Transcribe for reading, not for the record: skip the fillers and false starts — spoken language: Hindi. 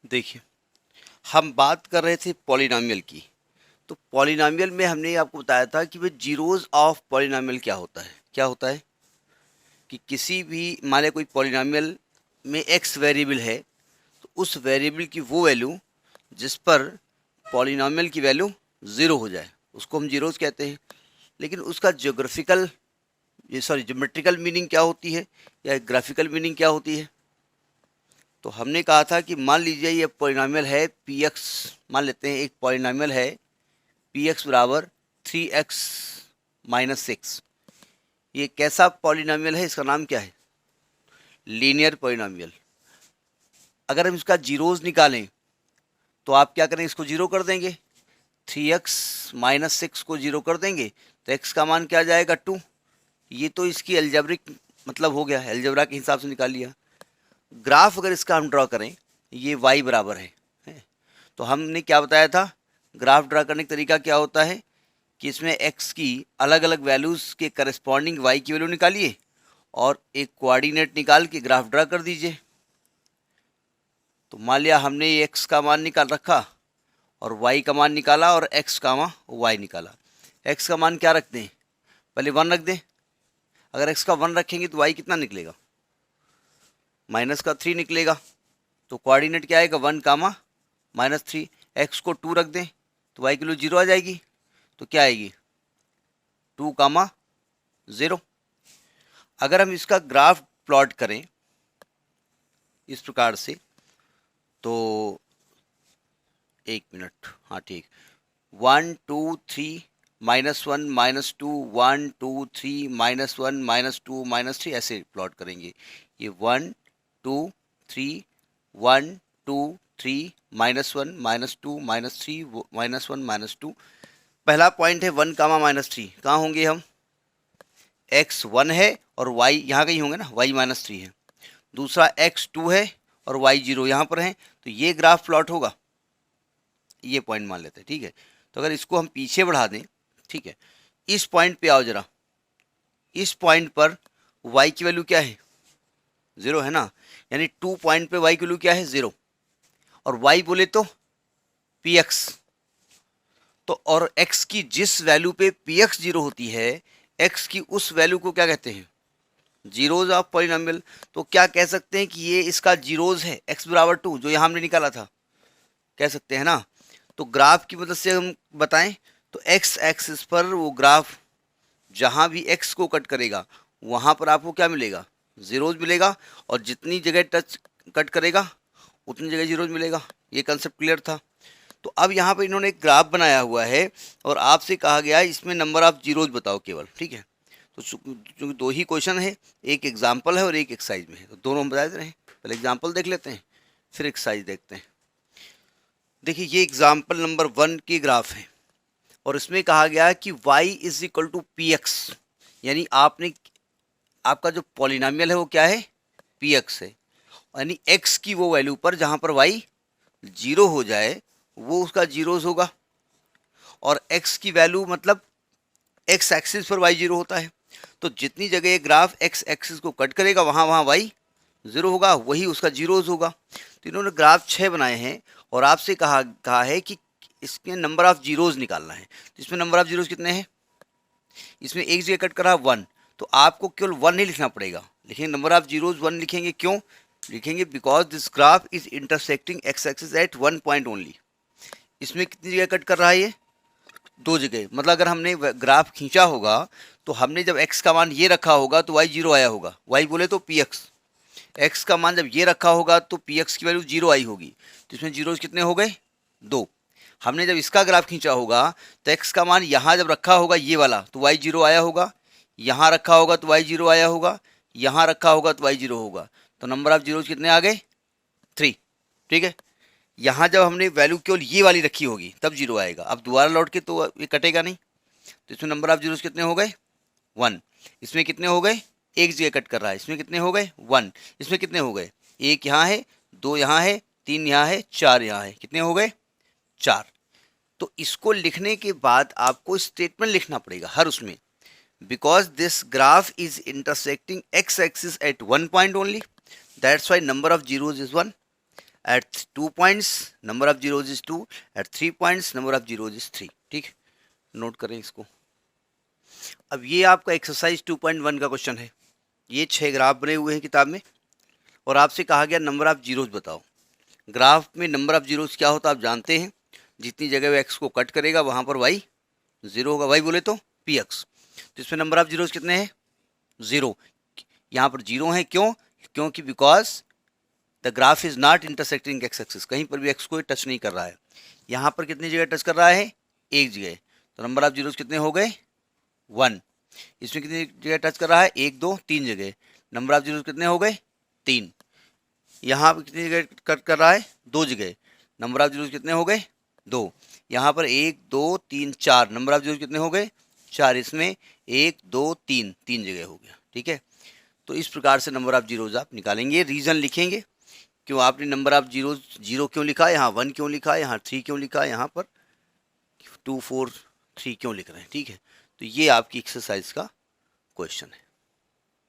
देखिए, हम बात कर रहे थे पॉलिनॉमियल की। तो पॉलिनॉमियल में हमने आपको बताया था कि भाई जीरोज ऑफ पॉलिनॉमियल क्या होता है। क्या होता है कि किसी भी मान लें कोई पॉलिनॉमियल में एक्स वेरिएबल है, तो उस वेरिएबल की वो वैल्यू जिस पर पॉलिनॉमियल की वैल्यू ज़ीरो हो जाए उसको हम जीरोज कहते हैं। लेकिन उसका ज्योमेट्रिकल मीनिंग क्या होती है या ग्राफिकल मीनिंग क्या होती है। तो हमने कहा था कि मान लीजिए ये पॉलिनॉमियल है पी एक्स, मान लेते हैं एक पॉलिनॉमियल है पी एक्स बराबर 3x माइनस 6। ये कैसा पॉलिनॉमियल है, इसका नाम क्या है? Linear polynomial. अगर हम इसका जीरोज निकालें तो आप क्या करें, इसको जीरो कर देंगे, 3x माइनस 6 को जीरो कर देंगे तो x का मान क्या आ जाएगा 2। ये तो इसकी एल्जेब्रिक मतलब हो गया, एल्जेब्रा के हिसाब से निकाल लिया। ग्राफ अगर इसका हम ड्रॉ करें, ये y बराबर है, तो हमने क्या बताया था, ग्राफ ड्रा करने का तरीका क्या होता है कि इसमें x की अलग अलग वैल्यूज़ के करस्पॉन्डिंग y की वैल्यू निकालिए और एक कोऑर्डिनेट निकाल के ग्राफ ड्रा कर दीजिए। तो मान लिया हमने ये x का मान निकाल रखा और y का मान निकाला और x का y निकाला। x का मान क्या रख दें, पहले 1 रख दें। अगर x का 1 रखेंगे तो y कितना निकलेगा, माइनस का 3 निकलेगा। तो कोऑर्डिनेट क्या आएगा, 1 कामा माइनस 3। x को 2 रख दें तो y की वैल्यू 0 आ जाएगी। तो क्या आएगी, 2 कामा 0। अगर हम इसका ग्राफ प्लॉट करें इस प्रकार से, तो एक मिनट, हाँ ठीक, 1 2 3 -1 -2 1 2 3 -1 -2 -3 ऐसे प्लॉट करेंगे। ये 1 2 3 1 2 3 -1 -2 -3 -1 -2। पहला पॉइंट है 1 कामा -3, कहाँ होंगे हम, x 1 है और y यहाँ कहीं होंगे ना, y -3 है। दूसरा x 2 है और y 0 यहाँ पर है, तो ये ग्राफ प्लॉट होगा। ये पॉइंट मान लेते हैं, ठीक है। तो अगर इसको हम पीछे बढ़ा दें, ठीक है, इस पॉइंट पे आओ जरा, इस पॉइंट पर y की वैल्यू क्या है, 0 है ना, यानी 2 पॉइंट पे y की वैल्यू क्या है, 0। और y बोले तो px, तो और x की जिस वैल्यू पे px 0 होती है, x की उस वैल्यू को क्या कहते हैं, जीरोज ऑफ पॉलिनॉमियल। तो क्या कह सकते हैं कि ये इसका जीरोज है, x बराबर 2 जो यहाँ हमने निकाला था, कह सकते हैं ना। तो ग्राफ की मदद से हम बताएं तो x एक्सिस पर वो ग्राफ जहाँ भी x को कट करेगा वहाँ पर आपको क्या मिलेगा, जीरोज मिलेगा, और जितनी जगह टच कट करेगा उतनी जगह जीरोज मिलेगा। ये कंसेप्ट क्लियर था। तो अब यहाँ पर इन्होंने एक ग्राफ बनाया हुआ है और आपसे कहा गया है इसमें नंबर ऑफ जीरोज बताओ केवल, ठीक है। तो चूँकि दो ही क्वेश्चन है, एक एग्जाम्पल है और एक एक्सरसाइज में है, तो दोनों हम बता दे रहे हैं। पहले एग्जाम्पल देख लेते हैं, फिर एक्सरसाइज देखते हैं। देखिए ये एग्जाम्पल नंबर 1 की ग्राफ है और इसमें कहा गया है कि y is equal to P X, यानी आपका जो पॉलिनॉमियल है वो क्या है, पी एक्स है। यानी x की वो वैल्यू पर जहाँ पर y 0 हो जाए वो उसका जीरोज होगा, और x की वैल्यू मतलब x एक्सिस पर y 0 होता है। तो जितनी जगह ये ग्राफ x एक्सिस को कट करेगा वहाँ वहाँ y 0 होगा, वही उसका जीरोज होगा। तो इन्होंने ग्राफ 6 बनाए हैं और आपसे कहा है कि इसके नंबर ऑफ जीरोज निकालना है। तो इसमें नंबर ऑफ जीरोज कितने हैं, इसमें एक जगह कट करा 1, तो आपको केवल 1 नहीं लिखना पड़ेगा, लेकिन नंबर ऑफ जीरोज 1 लिखेंगे। क्यों लिखेंगे, because this graph is intersecting X axis at 1 point only. इसमें कितनी जगह कट कर रहा है, ये 2 जगह। मतलब अगर हमने ग्राफ खींचा होगा तो हमने जब x का मान ये रखा होगा तो y 0 आया होगा, y बोले तो px। x का मान जब ये रखा होगा तो px की वैल्यू 0 आई होगी। तो इसमें जीरोज कितने हो गए, 2। हमने जब इसका ग्राफ खींचा होगा तो x का मान यहाँ जब रखा होगा ये वाला तो y 0 आया होगा, यहाँ रखा होगा तो y 0 आया होगा, यहाँ रखा होगा तो y 0 होगा। तो नंबर ऑफ जीरोज कितने आ गए, 3, ठीक है। यहाँ जब हमने वैल्यू केवल ये वाली रखी होगी तब 0 आएगा। अब दोबारा लौट के तो ये कटेगा नहीं, तो इसमें नंबर ऑफ जीरोज कितने हो गए, 1। इसमें कितने हो गए, एक जगह कट कर रहा है, इसमें कितने हो गए, 1। इसमें कितने हो गए, एक यहाँ है, 2 यहाँ है, 3 यहाँ है, 4 यहाँ है, कितने हो गए, 4। तो इसको लिखने के बाद आपको स्टेटमेंट लिखना पड़ेगा हर उसमें, because this graph is intersecting X axis at 1 point only, that's why number of zeros is 1। At 2 points number of zeros is 2, at 3 points number of zeros is 3। ठीक, नोट करें इसको। अब ये आपका एक्सरसाइज 2.1 का क्वेश्चन है। ये 6 ग्राफ बने हुए हैं किताब में और आपसे कहा गया नंबर ऑफ जीरोज बताओ। ग्राफ में नंबर ऑफ जीरोज क्या होता है आप जानते हैं, जितनी जगह वो एक्स को कट करेगा वहाँ पर वाई जीरो होगा, वाई बोले तो पी एक्स। तो इसमें नंबर ऑफ जीरोज कितने हैं? जीरो। यहाँ पर जीरो है, क्यों? क्योंकि because the graph is not intersecting X axis, कहीं पर भी एक्स को टच नहीं कर रहा है। यहाँ पर कितनी जगह टच कर रहा है? एक जगह। तो नंबर ऑफ जीरोज कितने हो गए? 1। इसमें कितनी जगह टच कर रहा है? 1 2 3 जगह। नंबर ऑफ जीरोज कितने हो गए? 3। यहाँ पर कितनी जगह कट कर रहा है? 2 जगह। नंबर ऑफ जीरोज कितने हो गए? 2। यहाँ पर 1 2 3 4, नंबर ऑफ जीरोज कितने हो गए? 4। इसमें 1 2 3 3 जगह हो गया। ठीक है, तो इस प्रकार से नंबर ऑफ जीरोज आप निकालेंगे। रीजन लिखेंगे, क्यों आपने नंबर ऑफ जीरोज 0 क्यों लिखा, यहाँ 1 क्यों लिखा, यहाँ 3 क्यों लिखा, यहाँ पर 2 4 3 क्यों लिख रहे हैं। ठीक है, तो ये आपकी एक्सरसाइज का क्वेश्चन है।